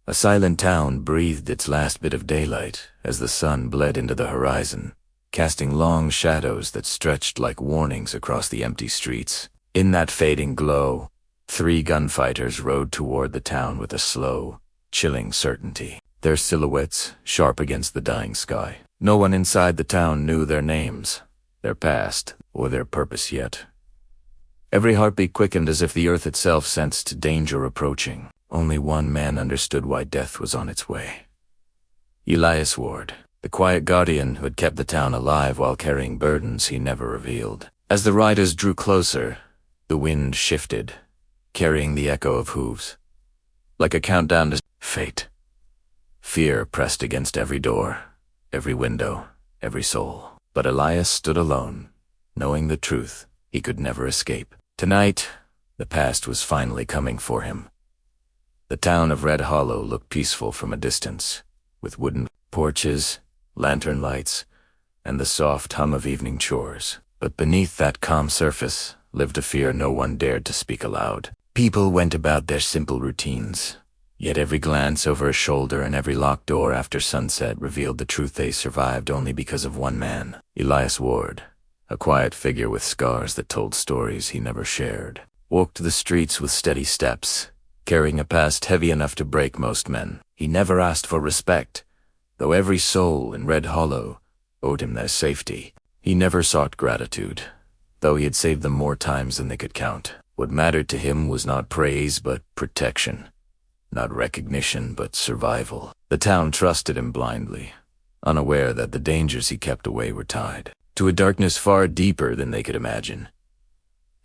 A silent town breathed its last bit of daylight as the sun bled into the horizon, casting long shadows that stretched like warnings across the empty streets. In that fading glow, 3 gunfighters rode toward the town with a slow, chilling certainty, their silhouettes sharp against the dying sky. No one inside the town knew their names, their past, or their purpose yet. Every heartbeat quickened as if the earth itself sensed danger approaching. Only one man understood why death was on its way. Elias Ward, the quiet guardian who had kept the town alive while carrying burdens he never revealed. As the riders drew closer, the wind shifted, carrying the echo of hooves. Like a countdown to fate. Fear pressed against every door, every window, every soul. But Elias stood alone, knowing the truth he could never escape. Tonight, the past was finally coming for him. The town of Red Hollow looked peaceful from a distance, with wooden porches, lantern lights, and the soft hum of evening chores. But beneath that calm surface lived a fear no one dared to speak aloud. People went about their simple routines, yet every glance over a shoulder and every locked door after sunset revealed the truth they survived only because of one man, Elias Ward, a quiet figure with scars that told stories he never shared. Walked the streets with steady steps, carrying a past heavy enough to break most men. He never asked for respect, though every soul in Red Hollow owed him their safety. He never sought gratitude, though he had saved them more times than they could count. What mattered to him was not praise but protection, not recognition but survival. The town trusted him blindly, unaware that the dangers he kept away were tied to a darkness far deeper than they could imagine.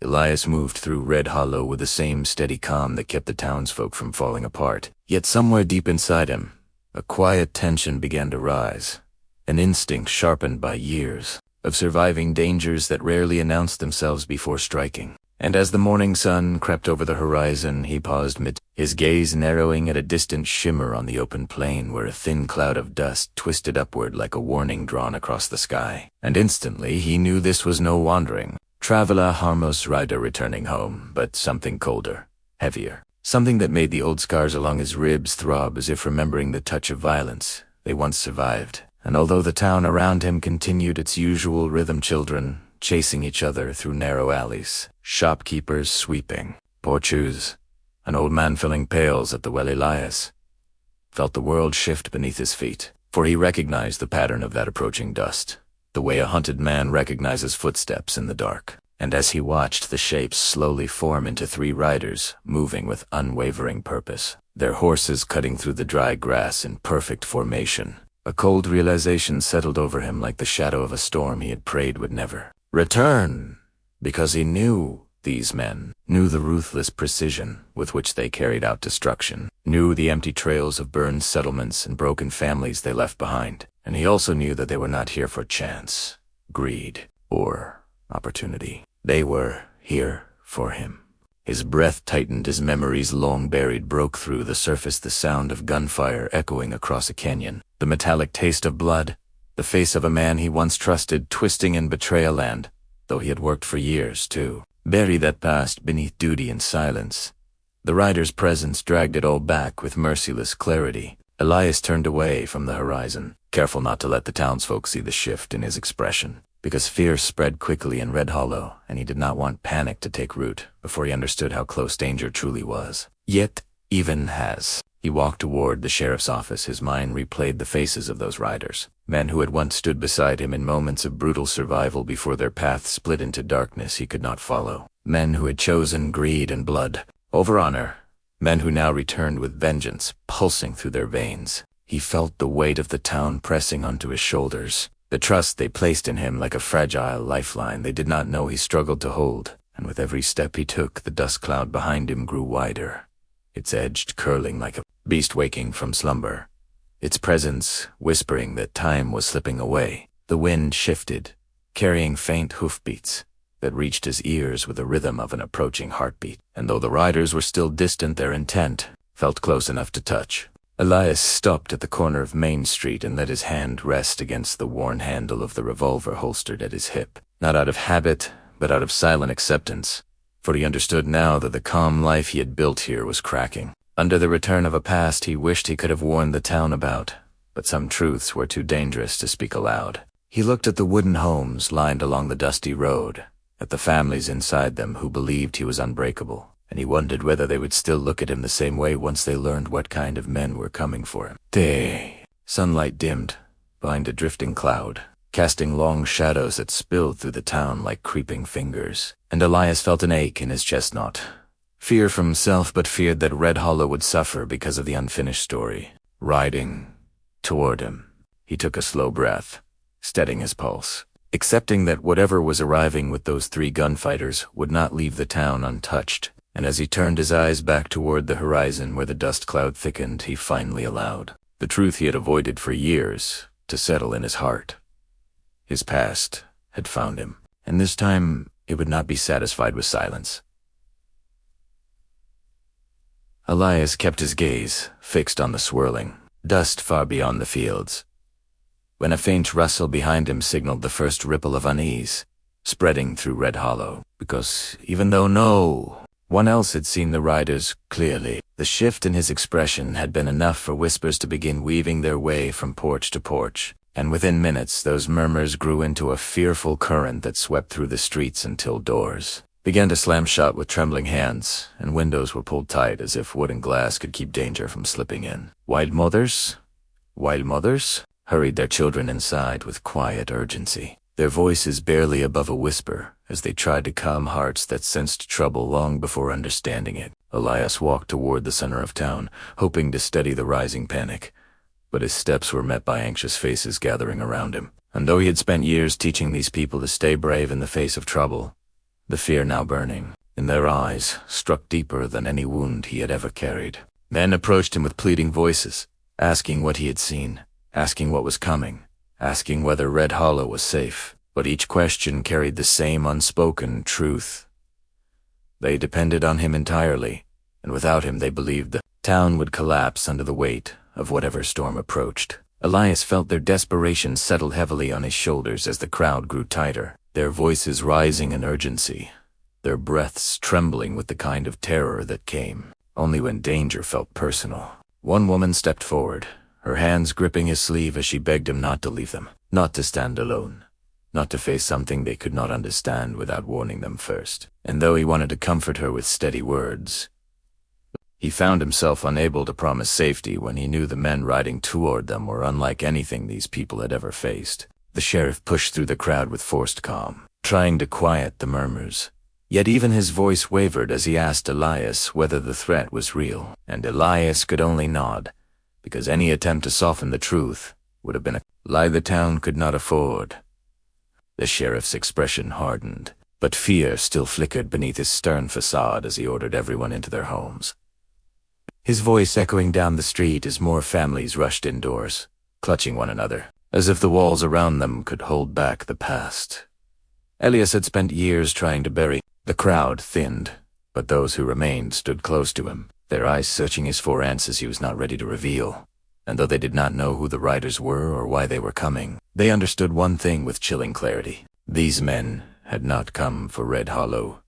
Elias moved through Red Hollow with the same steady calm that kept the townsfolk from falling apart. Yet somewhere deep inside him, a quiet tension began to rise, an instinct sharpened by years of surviving dangers that rarely announced themselves before striking. And as the morning sun crept over the horizon, he paused his gaze narrowing at a distant shimmer on the open plain where a thin cloud of dust twisted upward like a warning drawn across the sky. And instantly he knew this was no wandering traveler, harmless rider returning home, but something colder, heavier, something that made the old scars along his ribs throb as if remembering the touch of violence they once survived. And although the town around him continued its usual rhythm, children chasing each other through narrow alleys, shopkeepers sweeping, porches, an old man filling pails at the well, Elias felt the world shift beneath his feet, for he recognized the pattern of that approaching dust, the way a hunted man recognizes footsteps in the dark. And as he watched the shapes slowly form into 3 riders, moving with unwavering purpose, their horses cutting through the dry grass in perfect formation, a cold realization settled over him like the shadow of a storm he had prayed would never return, because he knew these men, knew the ruthless precision with which they carried out destruction, knew the empty trails of burned settlements and broken families they left behind. And he also knew that they were not here for chance, greed, or opportunity. They were here for him. His breath tightened as memories long buried broke through the surface, the sound of gunfire echoing across a canyon, the metallic taste of blood, the face of a man he once trusted twisting in betrayal and, though he had worked for years to bury that past beneath duty and silence, the rider's presence dragged it all back with merciless clarity. Elias turned away from the horizon, careful not to let the townsfolk see the shift in his expression, because fear spread quickly in Red Hollow, and he did not want panic to take root before he understood how close danger truly was. Yet, even as he walked toward the sheriff's office, his mind replayed the faces of those riders, men who had once stood beside him in moments of brutal survival before their paths split into darkness he could not follow, men who had chosen greed and blood over honor, men who now returned with vengeance pulsing through their veins. He felt the weight of the town pressing onto his shoulders, the trust they placed in him like a fragile lifeline they did not know he struggled to hold. And with every step he took, the dust cloud behind him grew wider, its edge curling like a beast waking from slumber, its presence whispering that time was slipping away. The wind shifted, carrying faint hoofbeats that reached his ears with the rhythm of an approaching heartbeat. And though the riders were still distant, their intent felt close enough to touch. Elias stopped at the corner of Main Street and let his hand rest against the worn handle of the revolver holstered at his hip, not out of habit, but out of silent acceptance, for he understood now that the calm life he had built here was cracking. Under the return of a past he wished he could have warned the town about, but some truths were too dangerous to speak aloud. He looked at the wooden homes lined along the dusty road, at the families inside them who believed he was unbreakable, and he wondered whether they would still look at him the same way once they learned what kind of men were coming for him. Day. Sunlight dimmed behind a drifting cloud, casting long shadows that spilled through the town like creeping fingers, and Elias felt an ache in his chestnut. Fear for himself, but feared that Red Hollow would suffer because of the unfinished story. Riding toward him, he took a slow breath, steadying his pulse, accepting that whatever was arriving with those 3 gunfighters would not leave the town untouched. And as he turned his eyes back toward the horizon where the dust cloud thickened, he finally allowed the truth he had avoided for years to settle in his heart. His past had found him, and this time it would not be satisfied with silence. Elias kept his gaze fixed on the swirling dust far beyond the fields, when a faint rustle behind him signaled the first ripple of unease spreading through Red Hollow, because even though no one else had seen the riders clearly, the shift in his expression had been enough for whispers to begin weaving their way from porch to porch, and within minutes those murmurs grew into a fearful current that swept through the streets until doors began to slam shut with trembling hands, and windows were pulled tight as if wood and glass could keep danger from slipping in. Wild mothers hurried their children inside with quiet urgency, their voices barely above a whisper as they tried to calm hearts that sensed trouble long before understanding it. Elias walked toward the center of town, hoping to steady the rising panic, but his steps were met by anxious faces gathering around him. And though he had spent years teaching these people to stay brave in the face of trouble, the fear now burning in their eyes struck deeper than any wound he had ever carried. Men approached him with pleading voices, asking what he had seen, asking what was coming, asking whether Red Hollow was safe, but each question carried the same unspoken truth. They depended on him entirely, and without him they believed the town would collapse under the weight of whatever storm approached. Elias felt their desperation settle heavily on his shoulders as the crowd grew tighter, their voices rising in urgency, their breaths trembling with the kind of terror that came only when danger felt personal. One woman stepped forward, her hands gripping his sleeve as she begged him not to leave them, not to stand alone, not to face something they could not understand without warning them first. And though he wanted to comfort her with steady words, he found himself unable to promise safety when he knew the men riding toward them were unlike anything these people had ever faced. The sheriff pushed through the crowd with forced calm, trying to quiet the murmurs. Yet even his voice wavered as he asked Elias whether the threat was real, and Elias could only nod, because any attempt to soften the truth would have been a lie the town could not afford. The sheriff's expression hardened, but fear still flickered beneath his stern facade as he ordered everyone into their homes. His voice echoing down the street as more families rushed indoors, clutching one another, as if the walls around them could hold back the past. Elias had spent years trying to bury. The crowd thinned, but those who remained stood close to him, their eyes searching his for answers he was not ready to reveal. And though they did not know who the riders were or why they were coming, they understood one thing with chilling clarity. These men had not come for Red Hollow.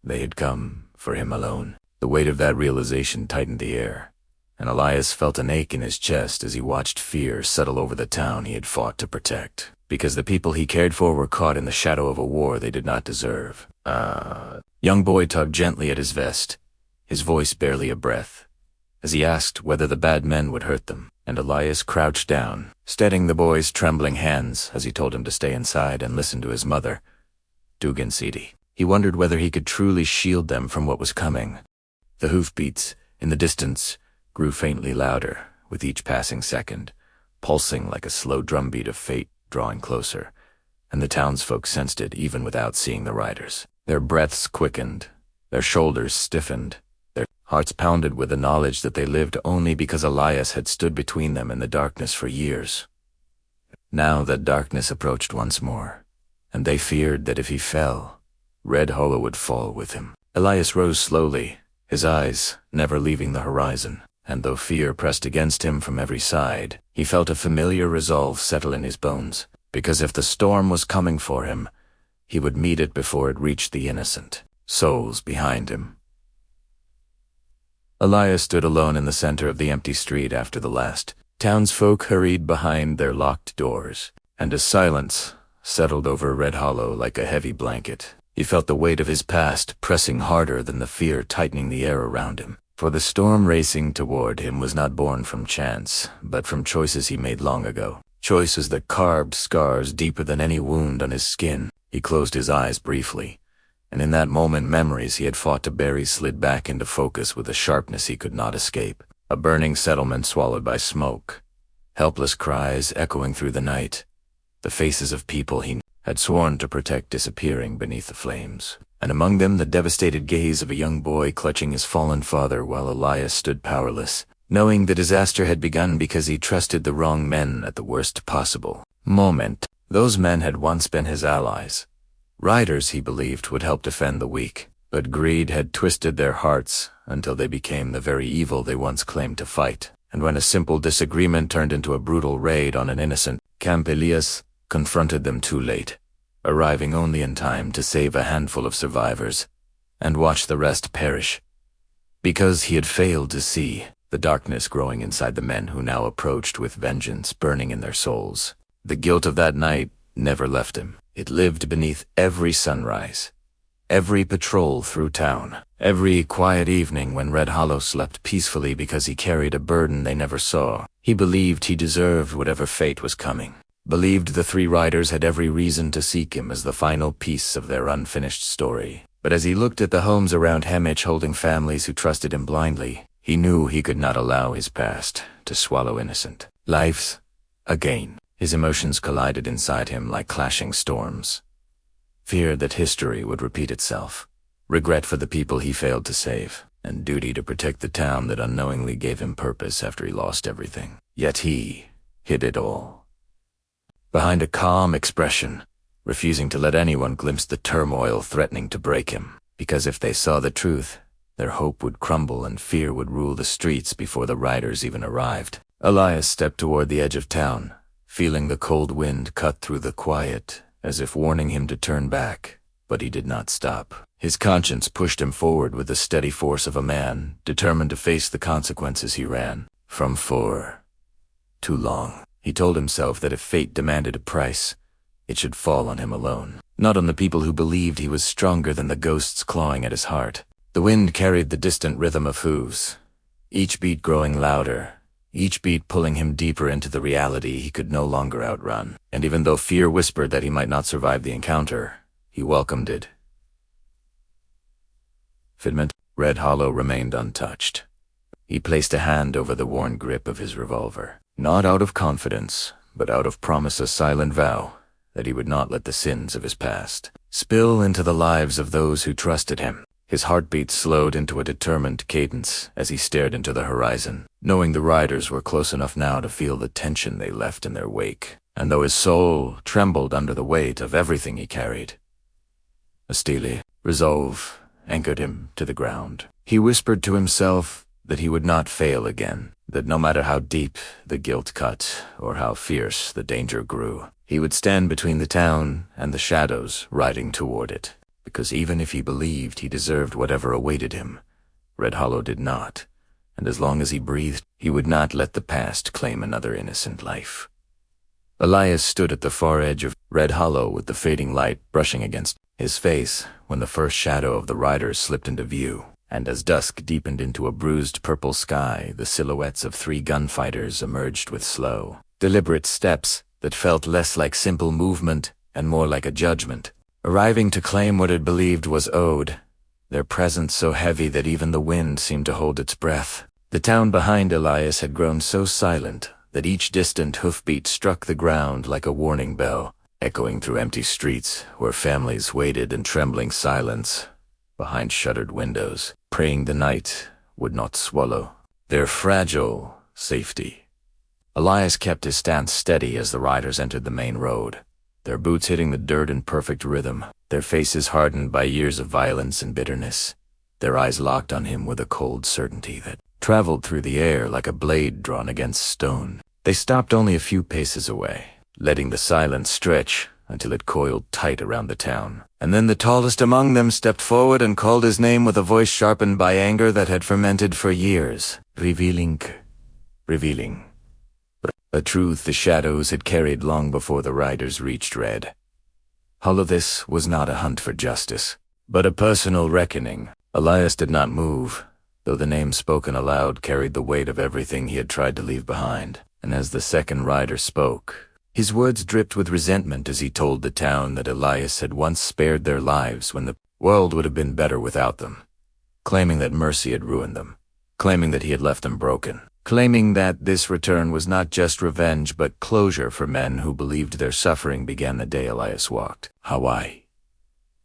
They had come for him alone. The weight of that realization tightened the air, and Elias felt an ache in his chest as he watched fear settle over the town he had fought to protect, because the people he cared for were caught in the shadow of a war they did not deserve. Young boy tugged gently at his vest, his voice barely a breath, as he asked whether the bad men would hurt them, and Elias crouched down, steadying the boy's trembling hands as he told him to stay inside and listen to his mother, Dugan Sidi. He wondered whether he could truly shield them from what was coming. The hoofbeats in the distance grew faintly louder with each passing second, pulsing like a slow drumbeat of fate drawing closer, and the townsfolk sensed it even without seeing the riders. Their breaths quickened, their shoulders stiffened, their hearts pounded with the knowledge that they lived only because Elias had stood between them in the darkness for years. Now that darkness approached once more, and they feared that if he fell, Red Hollow would fall with him. Elias rose slowly, his eyes never leaving the horizon, and though fear pressed against him from every side, he felt a familiar resolve settle in his bones, because if the storm was coming for him, he would meet it before it reached the innocent souls behind him. Elias stood alone in the center of the empty street after the last townsfolk hurried behind their locked doors, and a silence settled over Red Hollow like a heavy blanket. He felt the weight of his past pressing harder than the fear tightening the air around him. For the storm racing toward him was not born from chance, but from choices he made long ago. Choices that carved scars deeper than any wound on his skin. He closed his eyes briefly, and in that moment memories he had fought to bury slid back into focus with a sharpness he could not escape. A burning settlement swallowed by smoke. Helpless cries echoing through the night. The faces of people he had sworn to protect disappearing beneath the flames. And among them the devastated gaze of a young boy clutching his fallen father while Elias stood powerless, knowing the disaster had begun because he trusted the wrong men at the worst possible moment. Those men had once been his allies. Riders, he believed, would help defend the weak, but greed had twisted their hearts until they became the very evil they once claimed to fight. And when a simple disagreement turned into a brutal raid on an innocent camp, Elias confronted them too late, arriving only in time to save a handful of survivors and watch the rest perish. Because he had failed to see the darkness growing inside the men who now approached with vengeance burning in their souls. The guilt of that night never left him. It lived beneath every sunrise, every patrol through town, every quiet evening when Red Hollow slept peacefully because he carried a burden they never saw. He believed he deserved whatever fate was coming. Believed the three riders had every reason to seek him as the final piece of their unfinished story. But as he looked at the homes around Hemich holding families who trusted him blindly, he knew he could not allow his past to swallow innocent lives again. His emotions collided inside him like clashing storms. Fear that history would repeat itself, regret for the people he failed to save, and duty to protect the town that unknowingly gave him purpose after he lost everything. Yet he hid it all behind a calm expression, refusing to let anyone glimpse the turmoil threatening to break him, because if they saw the truth, their hope would crumble and fear would rule the streets before the riders even arrived. Elias stepped toward the edge of town, feeling the cold wind cut through the quiet, as if warning him to turn back, but he did not stop. His conscience pushed him forward with the steady force of a man, determined to face the consequences he ran from for too long. He told himself that if fate demanded a price, it should fall on him alone, not on the people who believed he was stronger than the ghosts clawing at his heart. The wind carried the distant rhythm of hooves, each beat growing louder, each beat pulling him deeper into the reality he could no longer outrun. And even though fear whispered that he might not survive the encounter, he welcomed it. Fidment, Red Hollow remained untouched. He placed a hand over the worn grip of his revolver, not out of confidence, but out of promise, a silent vow that he would not let the sins of his past spill into the lives of those who trusted him. His heartbeat slowed into a determined cadence as he stared into the horizon, knowing the riders were close enough now to feel the tension they left in their wake. And though his soul trembled under the weight of everything he carried, a steely resolve anchored him to the ground. He whispered to himself that he would not fail again, that no matter how deep the guilt cut or how fierce the danger grew, he would stand between the town and the shadows riding toward it. Because even if he believed he deserved whatever awaited him, Red Hollow did not, and as long as he breathed, he would not let the past claim another innocent life. Elias stood at the far edge of Red Hollow with the fading light brushing against his face when the first shadow of the riders slipped into view, and as dusk deepened into a bruised purple sky, the silhouettes of 3 gunfighters emerged with slow, deliberate steps that felt less like simple movement and more like a judgment, arriving to claim what it believed was owed, their presence so heavy that even the wind seemed to hold its breath. The town behind Elias had grown so silent that each distant hoofbeat struck the ground like a warning bell, echoing through empty streets where families waited in trembling silence behind shuttered windows, praying the night would not swallow their fragile safety. Elias kept his stance steady as the riders entered the main road, their boots hitting the dirt in perfect rhythm, their faces hardened by years of violence and bitterness, their eyes locked on him with a cold certainty that traveled through the air like a blade drawn against stone. They stopped only a few paces away, letting the silence stretch until it coiled tight around the town. And then the tallest among them stepped forward and called his name with a voice sharpened by anger that had fermented for years. Revealing. A truth the shadows had carried long before the riders reached Red. Hollow, this was not a hunt for justice, but a personal reckoning. Elias did not move, though the name spoken aloud carried the weight of everything he had tried to leave behind. And as the second rider spoke, his words dripped with resentment as he told the town that Elias had once spared their lives when the world would have been better without them, claiming that mercy had ruined them, claiming that he had left them broken, claiming that this return was not just revenge but closure for men who believed their suffering began the day Elias walked.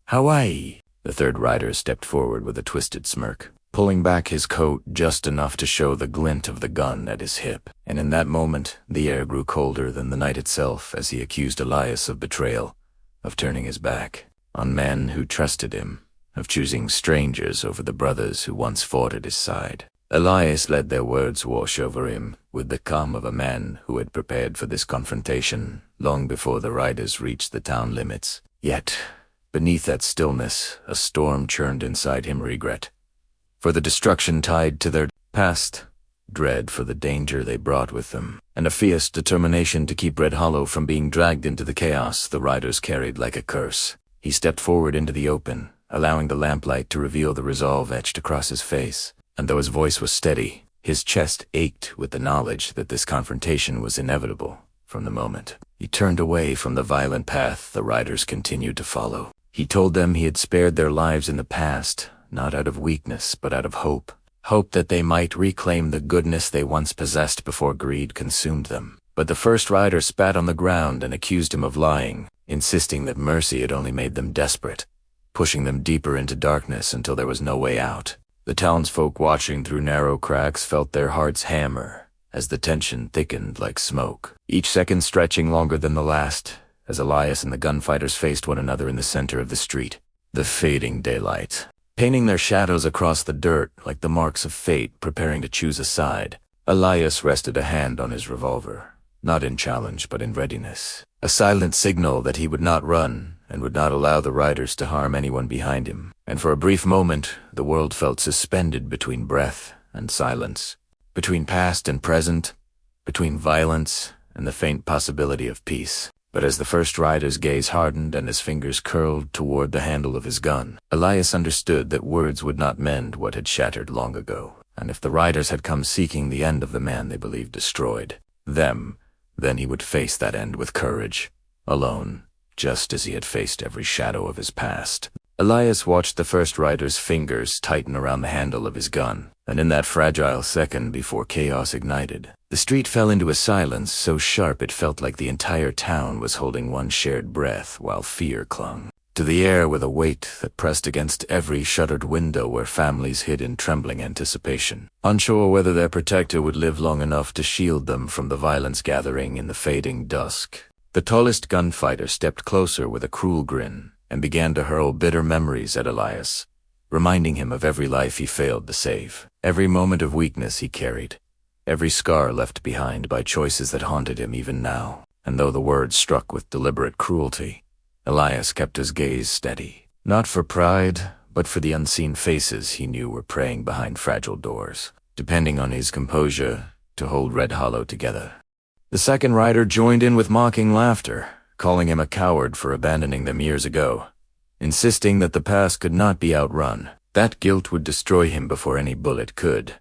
Hawaii. The third rider stepped forward with a twisted smirk, pulling back his coat just enough to show the glint of the gun at his hip. And in that moment, the air grew colder than the night itself as he accused Elias of betrayal, of turning his back on men who trusted him, of choosing strangers over the brothers who once fought at his side. Elias let their words wash over him with the calm of a man who had prepared for this confrontation long before the riders reached the town limits. Yet, beneath that stillness, a storm churned inside him regret for the destruction tied to their past, dread for the danger they brought with them, and a fierce determination to keep Red Hollow from being dragged into the chaos the riders carried like a curse. He stepped forward into the open, allowing the lamplight to reveal the resolve etched across his face. And though his voice was steady, his chest ached with the knowledge that this confrontation was inevitable from the moment he turned away from the violent path the riders continued to follow. He told them he had spared their lives in the past, not out of weakness but out of hope. Hope that they might reclaim the goodness they once possessed before greed consumed them. But the first rider spat on the ground and accused him of lying, insisting that mercy had only made them desperate, pushing them deeper into darkness until there was no way out. The townsfolk watching through narrow cracks felt their hearts hammer as the tension thickened like smoke, each second stretching longer than the last, as Elias and the gunfighters faced one another in the center of the street. The fading daylight, painting their shadows across the dirt like the marks of fate preparing to choose a side. Elias rested a hand on his revolver, not in challenge but in readiness, a silent signal that he would not run and would not allow the riders to harm anyone behind him. And for a brief moment, the world felt suspended between breath and silence, between past and present, between violence and the faint possibility of peace. But as the first rider's gaze hardened and his fingers curled toward the handle of his gun, Elias understood that words would not mend what had shattered long ago. And if the riders had come seeking the end of the man they believed destroyed them, then he would face that end with courage, alone, just as he had faced every shadow of his past. Elias watched the first rider's fingers tighten around the handle of his gun, and in that fragile second before chaos ignited, the street fell into a silence so sharp it felt like the entire town was holding one shared breath while fear clung to the air with a weight that pressed against every shuttered window where families hid in trembling anticipation, unsure whether their protector would live long enough to shield them from the violence gathering in the fading dusk. The tallest gunfighter stepped closer with a cruel grin and began to hurl bitter memories at Elias, reminding him of every life he failed to save, every moment of weakness he carried, every scar left behind by choices that haunted him even now. And though the words struck with deliberate cruelty, Elias kept his gaze steady, not for pride, but for the unseen faces he knew were praying behind fragile doors, depending on his composure to hold Red Hollow together. The second rider joined in with mocking laughter, calling him a coward for abandoning them years ago, insisting that the past could not be outrun. That guilt would destroy him before any bullet could.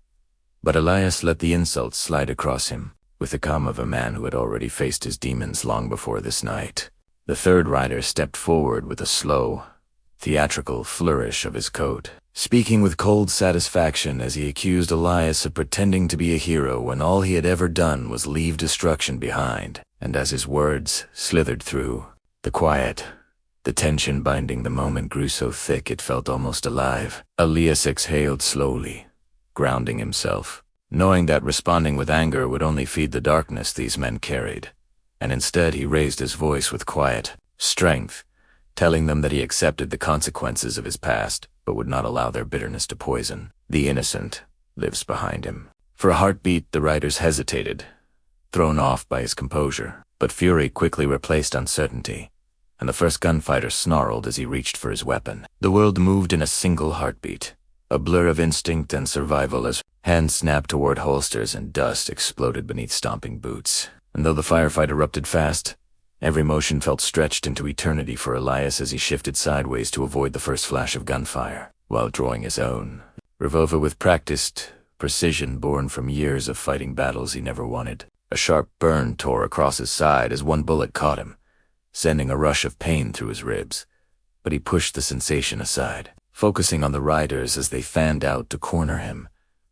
But Elias let the insults slide across him, with the calm of a man who had already faced his demons long before this night. The third rider stepped forward with a slow, theatrical flourish of his coat, speaking with cold satisfaction as he accused Elias of pretending to be a hero when all he had ever done was leave destruction behind. And as his words slithered through the quiet, the tension binding the moment grew so thick it felt almost alive. Elias exhaled slowly, grounding himself, knowing that responding with anger would only feed the darkness these men carried. And instead he raised his voice with quiet strength, telling them that he accepted the consequences of his past, but would not allow their bitterness to poison. The innocent lives behind him. For a heartbeat, the riders hesitated, thrown off by his composure, but fury quickly replaced uncertainty, and the first gunfighter snarled as he reached for his weapon. The world moved in a single heartbeat, a blur of instinct and survival as hands snapped toward holsters and dust exploded beneath stomping boots. And though the firefight erupted fast, every motion felt stretched into eternity for Elias as he shifted sideways to avoid the first flash of gunfire, while drawing his own revolver with practiced precision born from years of fighting battles he never wanted. A sharp burn tore across his side as one bullet caught him, sending a rush of pain through his ribs. But he pushed the sensation aside, focusing on the riders as they fanned out to corner him,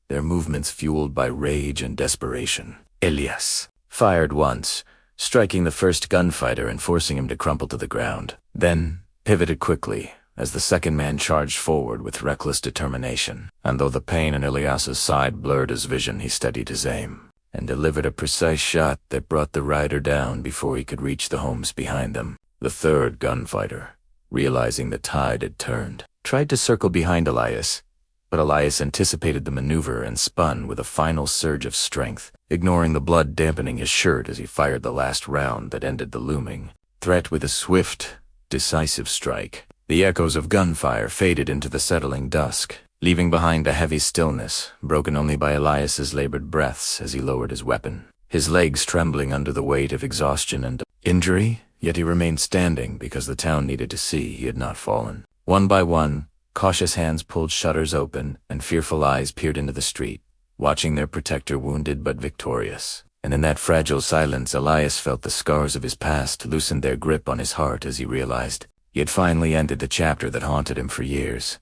their movements fueled by rage and desperation. Elias fired once, striking the first gunfighter and forcing him to crumple to the ground, then pivoted quickly as the second man charged forward with reckless determination. And though the pain in Elias's side blurred his vision, he steadied his aim and delivered a precise shot that brought the rider down before he could reach the homes behind them. The third gunfighter, realizing the tide had turned, tried to circle behind Elias, but Elias anticipated the maneuver and spun with a final surge of strength, ignoring the blood dampening his shirt as he fired the last round that ended the looming threat with a swift, decisive strike. The echoes of gunfire faded into the settling dusk, leaving behind a heavy stillness, broken only by Elias's labored breaths as he lowered his weapon, his legs trembling under the weight of exhaustion and injury, yet he remained standing because the town needed to see he had not fallen. One by one, cautious hands pulled shutters open and fearful eyes peered into the street, watching their protector wounded but victorious. And in that fragile silence, Elias felt the scars of his past loosen their grip on his heart as he realized he had finally ended the chapter that haunted him for years.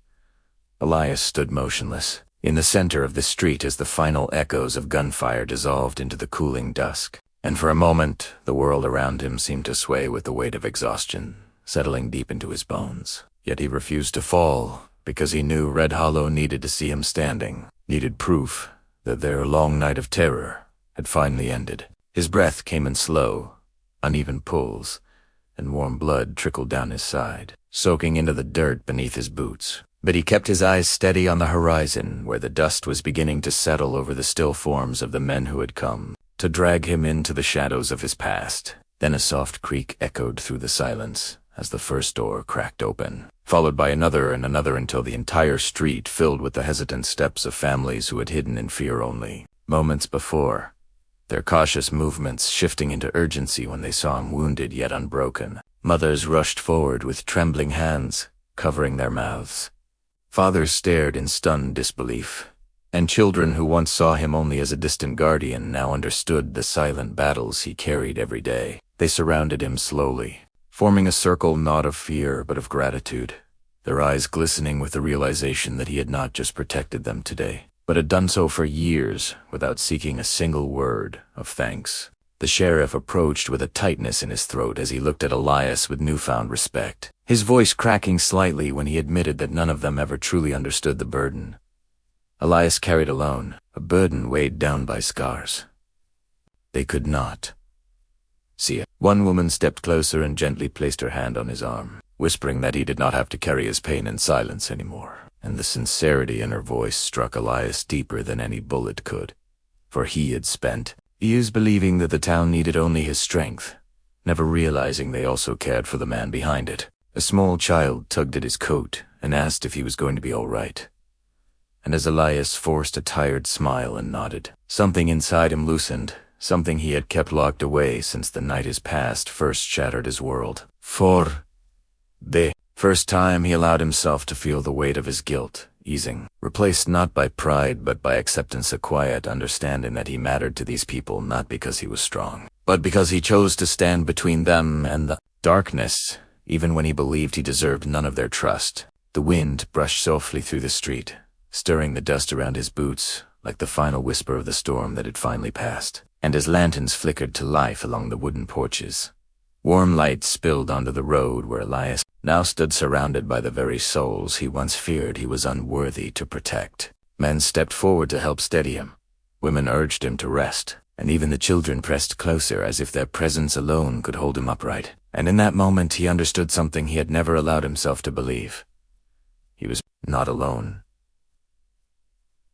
Elias stood motionless, in the center of the street as the final echoes of gunfire dissolved into the cooling dusk. And for a moment, the world around him seemed to sway with the weight of exhaustion, settling deep into his bones. Yet he refused to fall, because he knew Red Hollow needed to see him standing, needed proof that their long night of terror had finally ended. His breath came in slow, uneven pulls, and warm blood trickled down his side, soaking into the dirt beneath his boots. But he kept his eyes steady on the horizon, where the dust was beginning to settle over the still forms of the men who had come to drag him into the shadows of his past. Then a soft creak echoed through the silence as the first door cracked open, followed by another and another until the entire street filled with the hesitant steps of families who had hidden in fear only moments before, their cautious movements shifting into urgency when they saw him wounded yet unbroken. Mothers rushed forward with trembling hands, covering their mouths. Fathers stared in stunned disbelief, and children who once saw him only as a distant guardian now understood the silent battles he carried every day. They surrounded him slowly, forming a circle not of fear but of gratitude, their eyes glistening with the realization that he had not just protected them today, but had done so for years without seeking a single word of thanks. The sheriff approached with a tightness in his throat as he looked at Elias with newfound respect, his voice cracking slightly when he admitted that none of them ever truly understood the burden Elias carried alone, a burden weighed down by scars. They could not see it. One woman stepped closer and gently placed her hand on his arm, whispering that he did not have to carry his pain in silence anymore. And the sincerity in her voice struck Elias deeper than any bullet could, for he had spent years believing that the town needed only his strength, never realizing they also cared for the man behind it. A small child tugged at his coat and asked if he was going to be all right. And as Elias forced a tired smile and nodded, something inside him loosened, something he had kept locked away since the night his past first shattered his world. For the first time he allowed himself to feel the weight of his guilt easing, replaced not by pride but by acceptance, a quiet understanding that he mattered to these people not because he was strong, but because he chose to stand between them and the darkness, even when he believed he deserved none of their trust. The wind brushed softly through the street, stirring the dust around his boots like the final whisper of the storm that had finally passed, and as lanterns flickered to life along the wooden porches, warm light spilled onto the road where Elias now stood surrounded by the very souls he once feared he was unworthy to protect. Men stepped forward to help steady him. Women urged him to rest, and even the children pressed closer as if their presence alone could hold him upright. And in that moment he understood something he had never allowed himself to believe. He was not alone.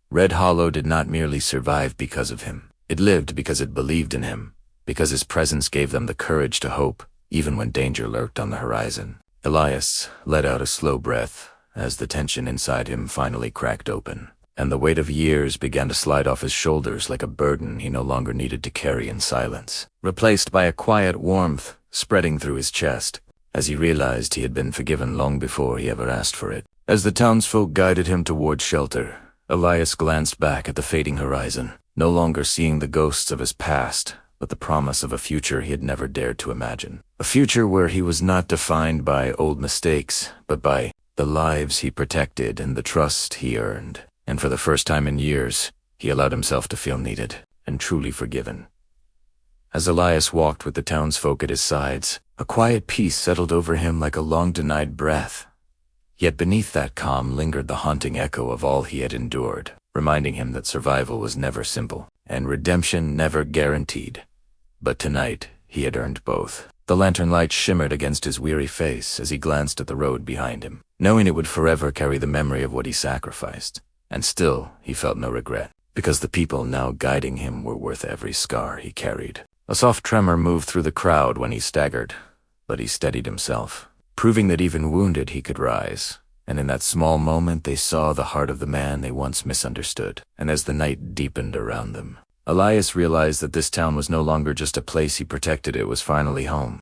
Red Hollow did not merely survive because of him. It lived because it believed in him, because his presence gave them the courage to hope, even when danger lurked on the horizon. Elias let out a slow breath as the tension inside him finally cracked open, and the weight of years began to slide off his shoulders like a burden he no longer needed to carry in silence, replaced by a quiet warmth spreading through his chest as he realized he had been forgiven long before he ever asked for it. As the townsfolk guided him toward shelter, Elias glanced back at the fading horizon, no longer seeing the ghosts of his past, but the promise of a future he had never dared to imagine. A future where he was not defined by old mistakes, but by the lives he protected and the trust he earned. And for the first time in years, he allowed himself to feel needed and truly forgiven. As Elias walked with the townsfolk at his sides, a quiet peace settled over him like a long-denied breath. Yet beneath that calm lingered the haunting echo of all he had endured, reminding him that survival was never simple, and redemption never guaranteed. But tonight, he had earned both. The lantern light shimmered against his weary face as he glanced at the road behind him, knowing it would forever carry the memory of what he sacrificed. And still, he felt no regret, because the people now guiding him were worth every scar he carried. A soft tremor moved through the crowd when he staggered, but he steadied himself, proving that even wounded he could rise. And in that small moment they saw the heart of the man they once misunderstood. And as the night deepened around them, Elias realized that this town was no longer just a place he protected, it was finally home.